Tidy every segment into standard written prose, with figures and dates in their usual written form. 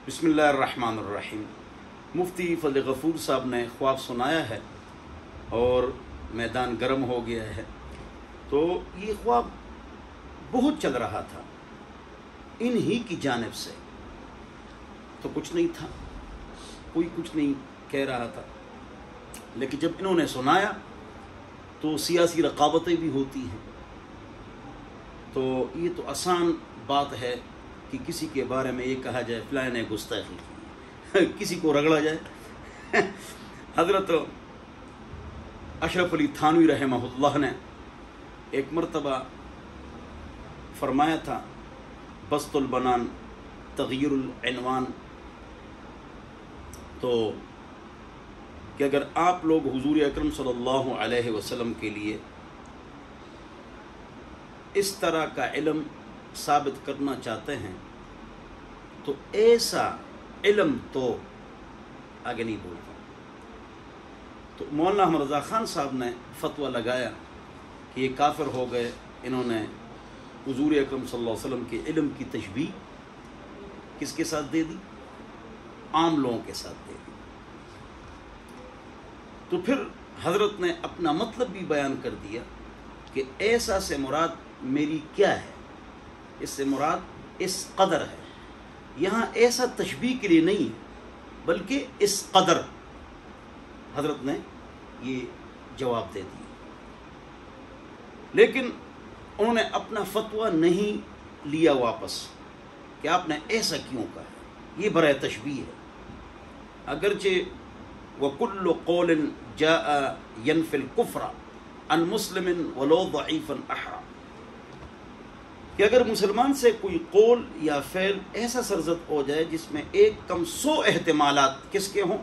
بسم اللہ الرحمن الرحیم۔ مفتی فضل غفور صاحب نے خواب سنایا ہے اور میدان گرم ہو گیا ہے۔ تو یہ خواب بہت چل رہا تھا انہی کی جانب سے، تو کچھ نہیں تھا، کوئی کچھ نہیں کہہ رہا تھا، لیکن جب انہوں نے سنایا تو سیاسی رقابتیں بھی ہوتی ہیں، تو یہ تو آسان بات ہے کہ کسی کے بارے میں یہ کہا جائے فلاں نے گستاخی کی، کسی کو رگڑا جائے۔ حضرت اشرف علی تھانوی رحمہ اللہ نے ایک مرتبہ فرمایا تھا بسط البنان تغیر العنوان، تو کہ اگر آپ لوگ حضور اکرم صلی اللہ علیہ وسلم کے لیے اس طرح کا علم ثابت کرنا چاہتے ہیں تو ایسا علم تو آگے نہیں بولتا۔ تو مولانا احمد رضا خان صاحب نے فتویٰ لگایا کہ یہ کافر ہو گئے، انہوں نے حضور اکرم صلی اللہ علیہ وسلم کے علم کی تشبیہ کس کے ساتھ دے دی؟ عام لوگوں کے ساتھ دے دی۔ تو پھر حضرت نے اپنا مطلب بھی بیان کر دیا کہ ایسا سے مراد میری کیا ہے، اس سے مراد اس قدر ہے، یہاں ایسا تشبیہ کے لیے نہیں ہے بلکہ اس قدر۔ حضرت نے یہ جواب دے دیا، لیکن انہوں نے اپنا فتویٰ نہیں لیا واپس کہ آپ نے ایسا کیوں کہا ہے، یہ برائے تشبیہ ہے۔ اگرچہ وَكُلُّ قَوْلٍ جَاءَ يَنْفِي الْكُفْرَ عَنْ مُسْلِمٍ وَلَوْ ضَعِيفًا أَحْرَى، کہ اگر مسلمان سے کوئی قول یا فعل ایسا سرزد ہو جائے جس میں ایک کم 100 احتمالات کس کے ہوں؟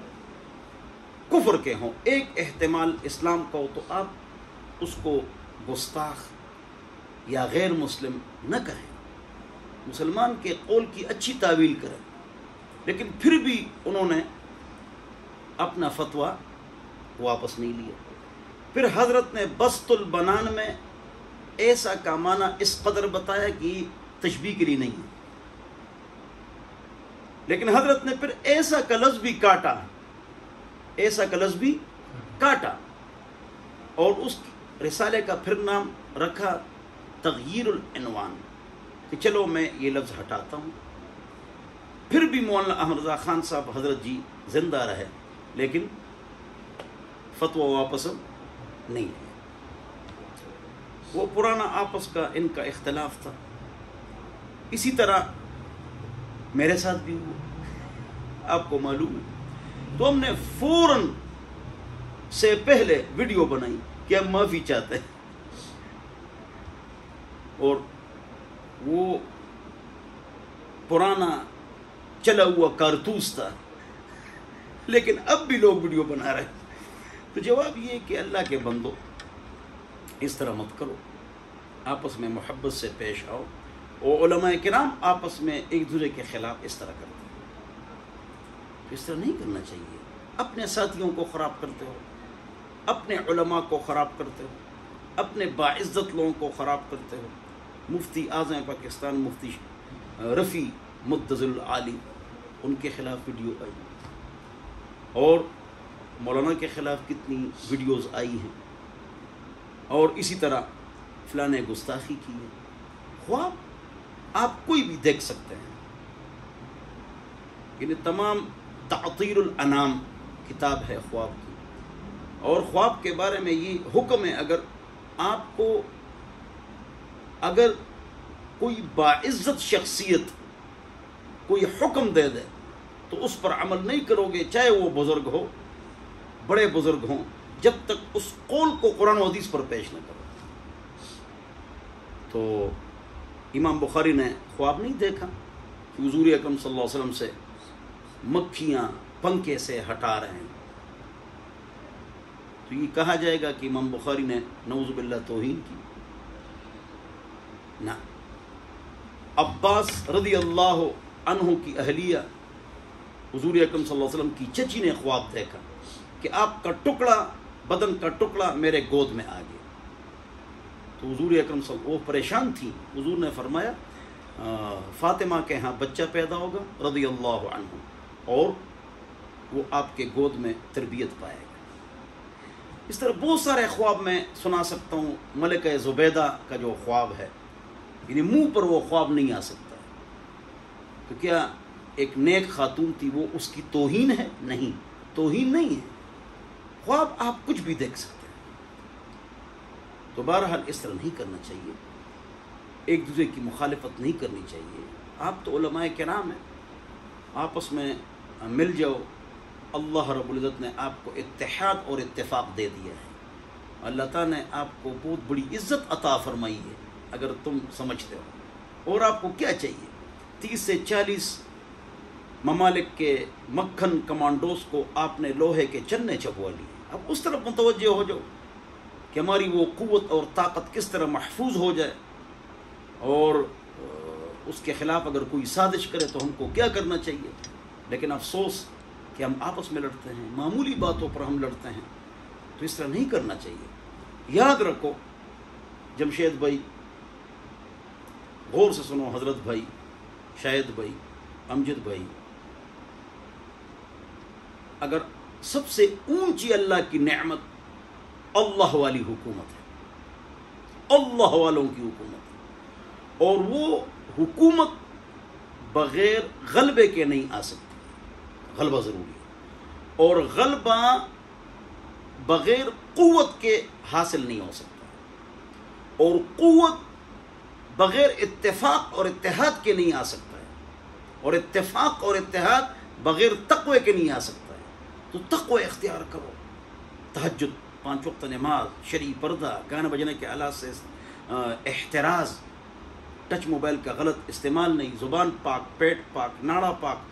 کفر کے ہوں، ایک احتمال اسلام کا ہو، تو آپ اس کو گستاخ یا غیر مسلم نہ کہیں، مسلمان کے قول کی اچھی تعویل کریں۔ لیکن پھر بھی انہوں نے اپنا فتویٰ واپس نہیں لیا۔ پھر حضرت نے بسط البنان میں ایسا کا معنی اس قدر بتایا کہ تشبیہ کے لیے نہیں ہے، لیکن حضرت نے پھر ایسا کا لفظ بھی کاٹا، ایسا کا لفظ بھی کاٹا، اور اس رسالے کا پھر نام رکھا تغییر العنوان، کہ چلو میں یہ لفظ ہٹاتا ہوں۔ پھر بھی مولانا احمد رضا خان صاحب حضرت جی زندہ رہے، لیکن فتویٰ واپس نہیں ہے۔ وہ پرانا آپس کا ان کا اختلاف تھا۔ اسی طرح میرے ساتھ بھی ہوا، آپ کو معلوم ہے۔ تو ہم نے فوراً سے پہلے ویڈیو بنائی کہ ہم معافی چاہتے ہیں، اور وہ پرانا چلا ہوا کارتوس تھا، لیکن اب بھی لوگ ویڈیو بنا رہے ہیں۔ تو جواب یہ کہ اللہ کے بندو اس طرح مت کرو، آپس میں محبت سے پیش آؤ، اور علماء کرام آپس میں ایک دوسرے کے خلاف اس طرح کرتے ہیں، تو اس طرح نہیں کرنا چاہیے۔ اپنے ساتھیوں کو خراب کرتے ہو، اپنے علماء کو خراب کرتے ہو، اپنے باعزت لوگوں کو خراب کرتے ہو۔ مفتی اعظم پاکستان مفتی رفیع مدظ العالی، ان کے خلاف ویڈیو آئی، اور مولانا کے خلاف کتنی ویڈیوز آئی ہیں، اور اسی طرح فلاں نے گستاخی کی ہے۔ خواب آپ کوئی بھی دیکھ سکتے ہیں، یعنی تمام تعطیر الانام کتاب ہے خواب کی، اور خواب کے بارے میں یہ حکم ہے، اگر آپ کو اگر کوئی باعزت شخصیت کوئی حکم دے دے تو اس پر عمل نہیں کرو گے، چاہے وہ بزرگ ہو، بڑے بزرگ ہوں، جب تک اس قول کو قرآن و حدیث پر پیش نہ کرو۔ تو امام بخاری نے خواب نہیں دیکھا کہ حضور اکرم صلی اللہ علیہ وسلم سے مکھیاں پنکھے سے ہٹا رہے ہیں، تو یہ کہا جائے گا کہ امام بخاری نے نعوذ باللہ توہین کی؟ نہ۔ عباس رضی اللہ عنہ کی اہلیہ حضور اکرم صلی اللہ علیہ وسلم کی چچی نے خواب دیکھا کہ آپ کا ٹکڑا، بدن کا ٹکڑا میرے گود میں آ گیا، تو حضور اکرم صلی اللہ علیہ وسلم وہ پریشان تھی۔ حضور نے فرمایا فاطمہ کے ہاں بچہ پیدا ہوگا رضی اللہ عنہ، اور وہ آپ کے گود میں تربیت پائے گا۔ اس طرح بہت سارے خواب میں سنا سکتا ہوں۔ ملکہ زبیدہ کا جو خواب ہے، یعنی منہ پر وہ خواب نہیں آ سکتا، تو کیا ایک نیک خاتون تھی، وہ اس کی توہین ہے؟ نہیں، توہین نہیں ہے، خواب آپ کچھ بھی دیکھ سکتے ہیں۔ تو بہرحال اس طرح نہیں کرنا چاہیے، ایک دوسرے کی مخالفت نہیں کرنی چاہیے۔ آپ تو علماء کرام ہیں، آپس میں مل جاؤ۔ اللہ رب العزت نے آپ کو اتحاد اور اتفاق دے دیا ہے، اللہ تعالیٰ نے آپ کو بہت بڑی عزت عطا فرمائی ہے اگر تم سمجھتے ہو۔ اور آپ کو کیا چاہیے؟ 30 سے 40 ممالک کے مکھن کمانڈوز کو آپ نے لوہے کے چنے چبوا لیے۔ اب اس طرف متوجہ ہو جاؤ کہ ہماری وہ قوت اور طاقت کس طرح محفوظ ہو جائے، اور اس کے خلاف اگر کوئی سازش کرے تو ہم کو کیا کرنا چاہیے۔ لیکن افسوس کہ ہم آپس میں لڑتے ہیں، معمولی باتوں پر ہم لڑتے ہیں، تو اس طرح نہیں کرنا چاہیے۔ یاد رکھو جمشید بھائی، غور سے سنو، حضرت بھائی، شاہد بھائی، امجد بھائی، اگر سب سے اونچی اللہ کی نعمت اللہ والی حکومت ہے، اللہ والوں کی حکومت ہے، اور وہ حکومت بغیر غلبے کے نہیں آ سکتی، غلبہ ضروری ہے، اور غلبہ بغیر قوت کے حاصل نہیں ہو سکتا، اور قوت بغیر اتفاق اور اتحاد کے نہیں آ سکتا ہے، اور اتفاق اور اتحاد بغیر تقوی کے نہیں آ سکتا ہے۔ تو تقوی اختیار کرو، تہجد، 5 وقت نماز، شرعی پردہ، گانے بجنے کے آلات سے احتراز، ٹچ موبائل کا غلط استعمال نہیں، زبان پاک، پیٹ پاک، ناڑا پاک،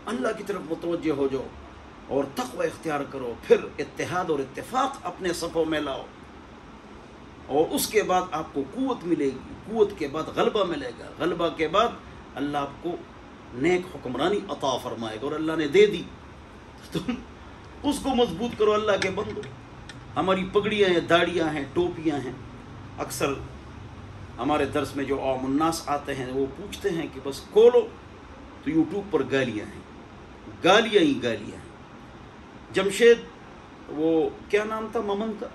اللہ کی طرف متوجہ ہو جاؤ اور تقوی اختیار کرو۔ پھر اتحاد اور اتفاق اپنے صفوں میں لاؤ، اور اس کے بعد آپ کو قوت ملے گی، قوت کے بعد غلبہ ملے گا، غلبہ کے بعد اللہ آپ کو نیک حکمرانی عطا فرمائے گا، اور اللہ نے دے دی، تم اس کو مضبوط کرو۔ اللہ کے بندو، ہماری پگڑیاں ہیں، داڑیاں ہیں، ٹوپیاں ہیں، اکثر ہمارے درس میں جو عوام الناس آتے ہیں وہ پوچھتے ہیں کہ بس کھولو تو یوٹیوب پر گالیاں ہیں، گالیاں ہی گالیاں ہیں۔ جمشید، وہ کیا نام تھا ممن کا،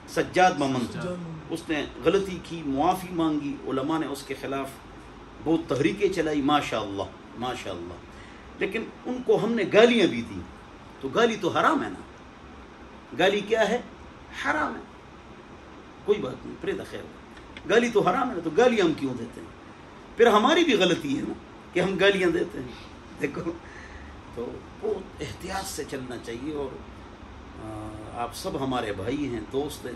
سجاد ممن تھا، اس نے غلطی کی، معافی مانگی، علماء نے اس کے خلاف بہت تحریکیں چلائی، ماشاء اللہ ماشاء اللہ، لیکن ان کو ہم نے گالیاں بھی دی، تو گالی تو حرام ہے نا، گالی کیا ہے؟ حرام ہے، کوئی بات نہیں، پرے خیر، گالی تو حرام ہے نا، تو گالیاں ہم کیوں دیتے ہیں؟ پھر ہماری بھی غلطی ہے نا کہ ہم گالیاں دیتے ہیں۔ دیکھو، تو بہت احتیاط سے چلنا چاہیے، اور آپ سب ہمارے بھائی ہیں، دوست ہیں،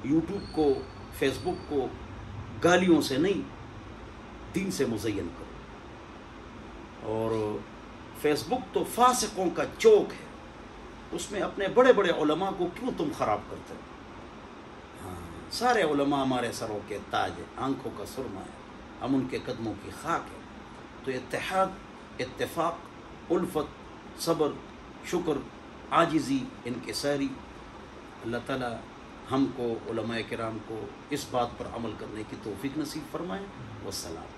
یوٹیوب کو، فیس بک کو گالیوں سے نہیں، دین سے مزین کرو۔ اور فیس بک تو فاسقوں کا چوک ہے، اس میں اپنے بڑے بڑے علماء کو کیوں تم خراب کرتے ہو؟ سارے علماء ہمارے سروں کے تاج ہیں، آنکھوں کا سرما ہے، ہم ان کے قدموں کی خاک ہے۔ تو اتحاد، اتفاق، الفت، صبر، شکر، عاجزی، انکساری، اللہ تعالی ہم کو، علماء کرام کو اس بات پر عمل کرنے کی توفیق نصیب فرمائے۔ والسلام۔